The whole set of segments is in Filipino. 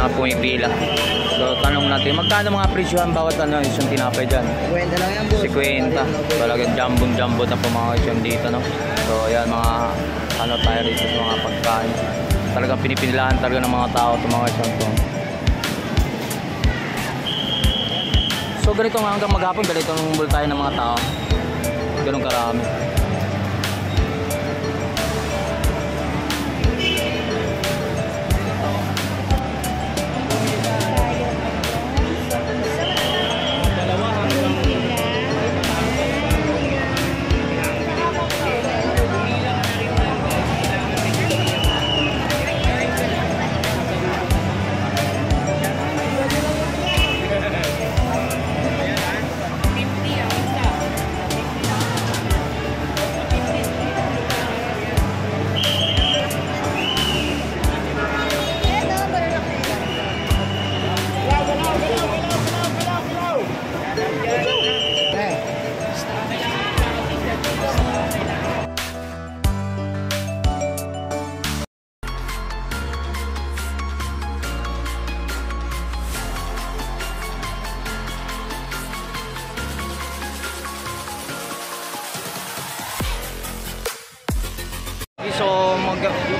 na pumipila. So tanong natin, magkano mga presyohan bawat isang tinapay dyan? 50 lang yan, boss. 50. Talagang jumbo na po mga isang dito, no? So ayan, mga tayo rito sa mga pagkain. Talagang pinipinilahan talaga ng mga tao itong mga isang to. So ganito nga hanggang maghapon, ganito ang bultayan ng mga tao. Ganun karami. So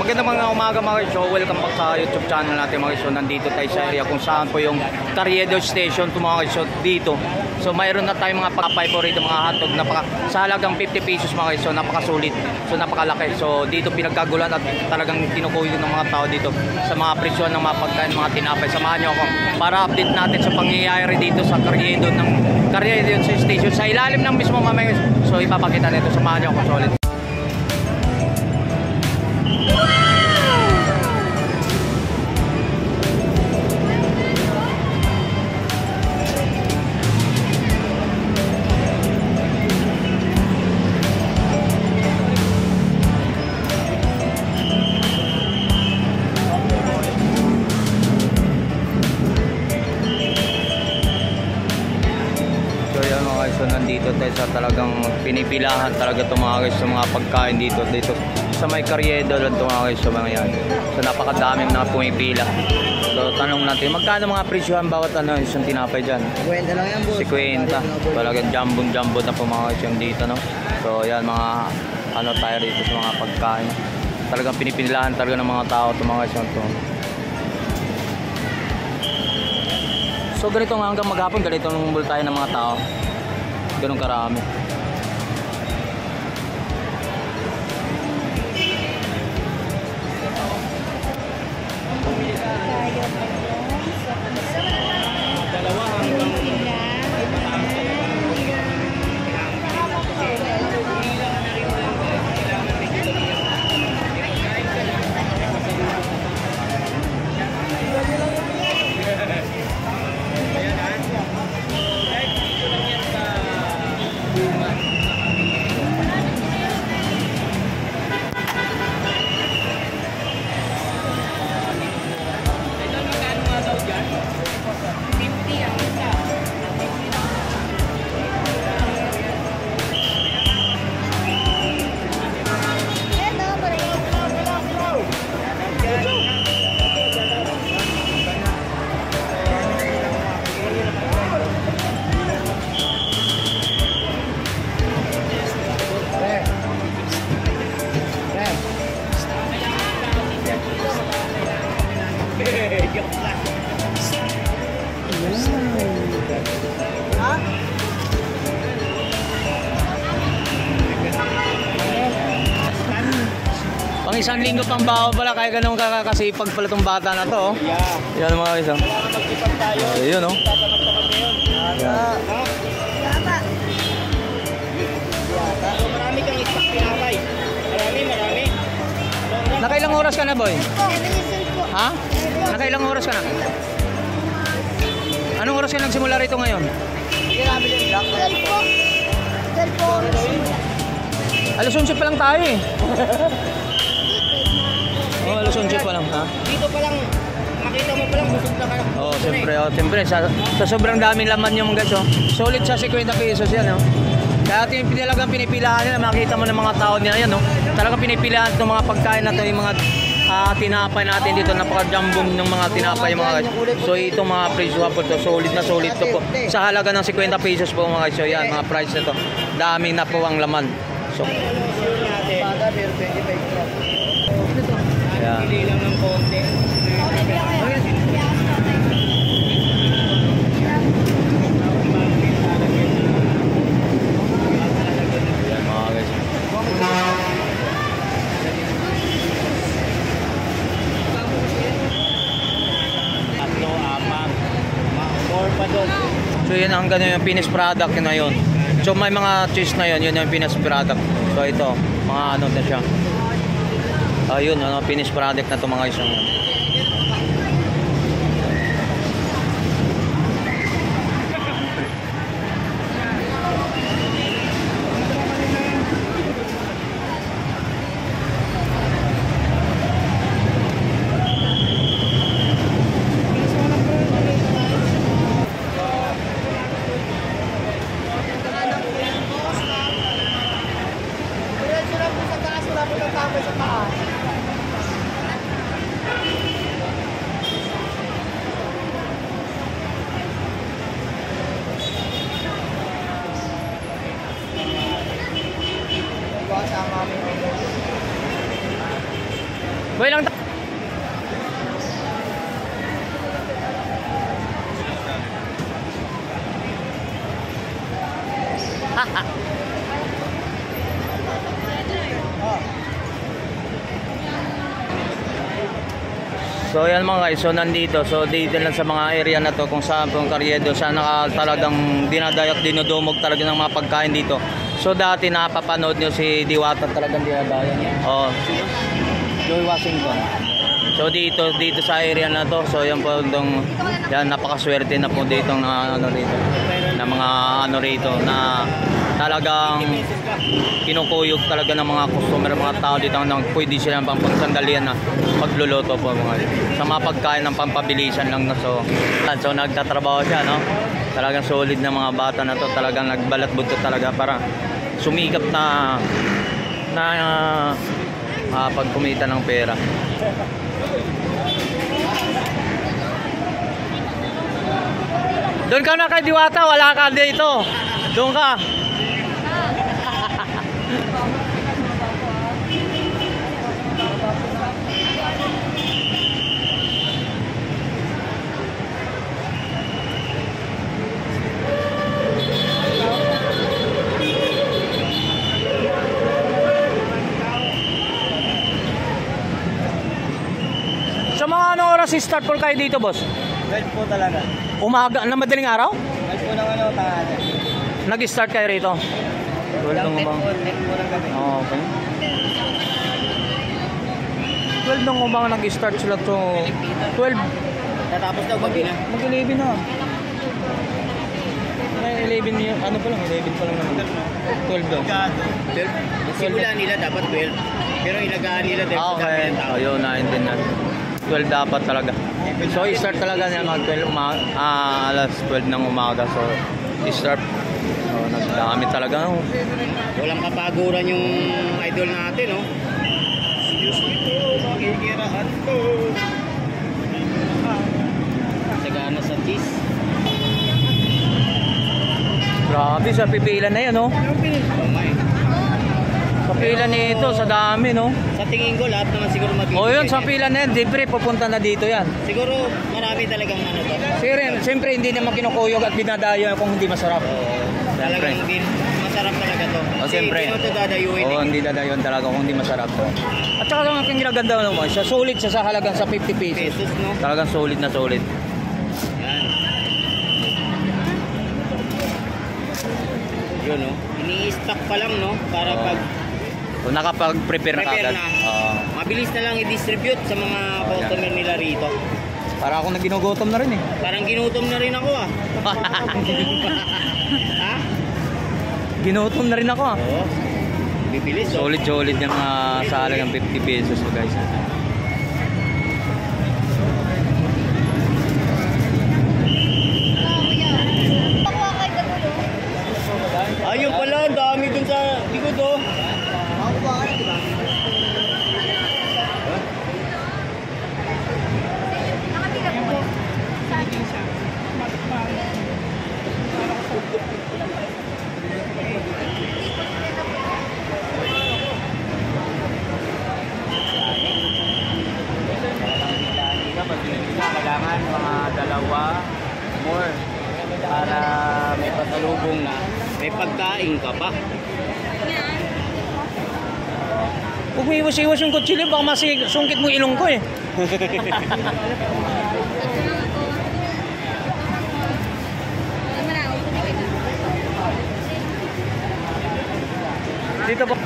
magandang mga umaga mga show. Welcome back sa YouTube channel natin mga show. Nandito tayo sa area kung saan po yung Carriedo Station to mga show dito. So mayroon na tayong mga papay po rito, mga hotdog sa halagang 50 pesos mga show. Napakasulit. So napakalaki. So dito pinagkagulan at talagang kinukuha ng mga tao dito sa mga presyon ng mga pagkain, mga tinapay. Samahan nyo ako para update natin sa pangyayari dito sa Carriedo Station sa ilalim ng mismo mamaya. So ipapakita nito. Samahan nyo ako solid. So nandito tayo sa talagang pinipilahan talaga itong mga guys sa mga pagkain dito sa may Carriedo lang itong mga guys sa mga yan. So napakadaming na pumipila. So tanong natin, magkano mga presyohan bawat isang tinapay dyan? 50 lang yan, boss. 50. Talagang jumbo na po mga guys yung dito, no? So yan, mga tayo rito sa mga pagkain. Talagang pinipilahan talaga ng mga tao itong mga guys yung to. So ganito nga hanggang maghapon, ganito ang bultayan ng mga tao. Ganun karami. Pang isang linggo pang baho pala, kaya ganun kakasipag pala itong bata na to. Yeah. Yan mga isang. Ayun, no? Yeah. Marami kang isang pinapay. Marami. Nakailang oras ka na, boy? Ha? Nakailang oras ka na? Anong oras ka nagsimula rito ngayon? Alas 11 pa lang tayo eh. Oh, alas 11 pa lang, ha? Dito pa lang, makita mo pa lang, busog na ka. Oh, siyempre, sa sobrang daming laman yung guys, oh. Solid sa 50 pesos yan, oh. Kaya talagang pinipilahan nila, makita mo ng mga tao nila yan, no? Talagang pinipilahan itong mga pagkain na ito, yung mga tinapay natin dito. Napaka-jumbo ng mga tinapay mga guys. So itong mga presyo po to, solid na solid to po. Sa halaga ng 50 pesos po mga guys. So yan, mga price na to. Daming na po ang laman. So, Bata, pero 25 grams. yan. Pili lang ng konti. Yan mga guys. Tatlo, apat. More pa doon. So yun ang ganun yung finished product na yun. So may mga cheese na yun, yun yung finished product. So ito, mga ano na siya. Ayun, ano, finished product na to mga isang. Boy lang So yan mga guys, so nandito, so dito lang sa mga area na to kung saan pong Carriedo, saan talagang dinadayat, dinudumog talaga ng mga pagkain dito. So dati napapanood nyo si Diwata talagang dinadayat. Oh, Joy Washington. So dito sa area na to, so yan po dong, yan napakaswerte na po dito na ano rito, na mga ano rito na talagang kinukuyog talaga ng mga customer, mga tao dito na pwede silang pampagsandalian na pagluluto po mga sa mga pagkain ng pampabilisan lang na. So nagtatrabaho siya, no? Talagang solid na mga bata na to, talagang nagbalat buntot talaga para sumikap na pagkumita ng pera. Doon ka na kay Diwata, wala ka dito. Doon ka. Sa mga anong oras start po kayo dito, boss? 12 po talaga. Umaga na madaling araw? 12 po ng ano, tanghali. Nag-start kayo rito? Walang 10 po ng gabi. Oh, okay. 12 nung umang nag-start sila to. 12. Tatapos daw gabi na. Mag-11 na. May 11 yun. Ano pa lang? 11 pa lang naman. 12 daw. 12. Simula nila dapat 12. Pero inagaan nila dahil sa dami Okay. ng tao. Ayun, naintindihan. 12 dapat talaga. So, i-start talaga niya mga 12 alas 12 ng umaga. So, i-start. So, nagdami talaga. Oh. Walang kapaguran yung idol natin, no? Excuse me po, makikiraan po. Sagana sa cheese. Grabe, sa pipila na yan, oh. Umay. Sa pila nito, sa dami, no? Sa tingin ko, lahat naman siguro mabibigyan. O yun, sa pila na yan, libre, pupunta na dito yan. Siguro, marami talagang ano to. Siyempre, hindi naman kinukuyog at dinadayo kung hindi masarap. Talagang din, masarap talaga to. O, siyempre. Hindi mo to dadayuin. Oo, hindi dadayon talaga kung hindi masarap to. At saka ang aking ginaganda naman, siya solid siya sa halagang sa 50 pesos. Pesos, no? Talagang solid na solid. Yan. Yun, no? Ini-stock pa lang, no? Para Oo. pag Kung nakapag-prepare na prepare kagad. na, Oo. mabilis na lang i-distribute sa mga Oo, customer nila rito. Para ako naginugutom na rin eh. Parang ginutom na rin ako, ah. Ha? Ginutom na rin ako ah. Oo. Bibilis, oh. Solid yung mga sa halagang 50 pesos so guys. Ayun pala, ang dami dun sa likod, oh. para may pasalubong na, may pagkain ka pa. Huwag mo iwas-iwas yung kutsilyo, baka masungkit mo ilong ko eh. Dito po.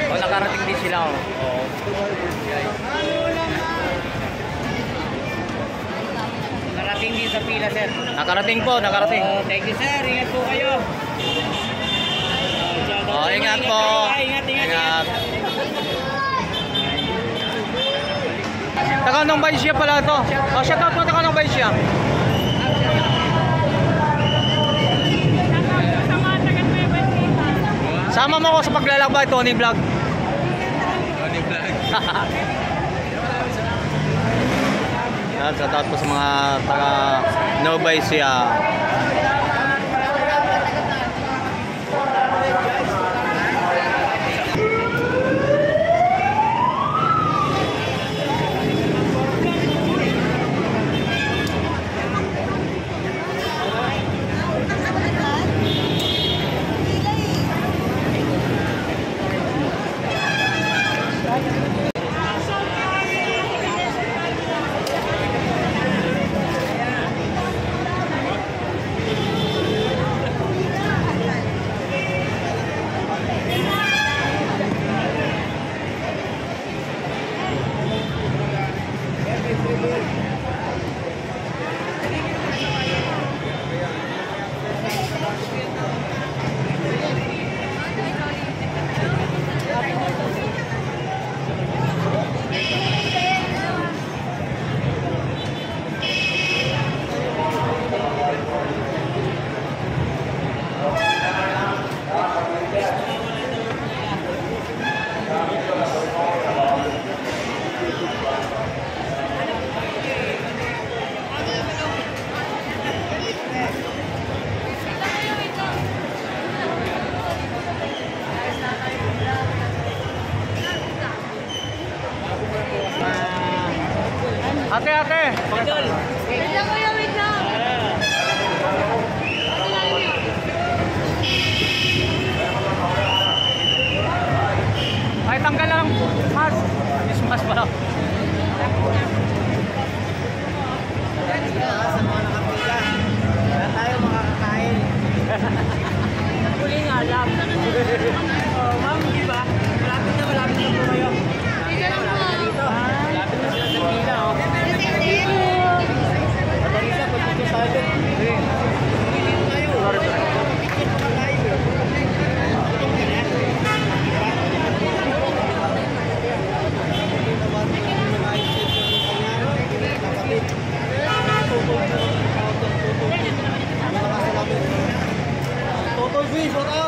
Oh, nakarating din sila oh. Narating din sa pila, sir. Nakarating po, nakarating. Oh, thank you, sir. Ingat po kayo. Oh, ingat po. Ingat. Takanong Baisya pala to. Oh, shout out po Takanong Baisya. Sama mo ko sa paglalakbay, Tony Vlog. Tony Vlog. Shout out po sa mga taga No Baisya. Ate, ate. Idol. Wait lang kuya, wait lang. Ay, tanggal lang. Mas. Mas pala. Sa mga nakapila. Wala tayo makakakain. Huli nga lang. Oh, ma'am, di ba? Malapit na po kayo. Dito lang po. Malapit na sila sa pila, oh. Madali siya, pagkito tayo. Total Beach, what up?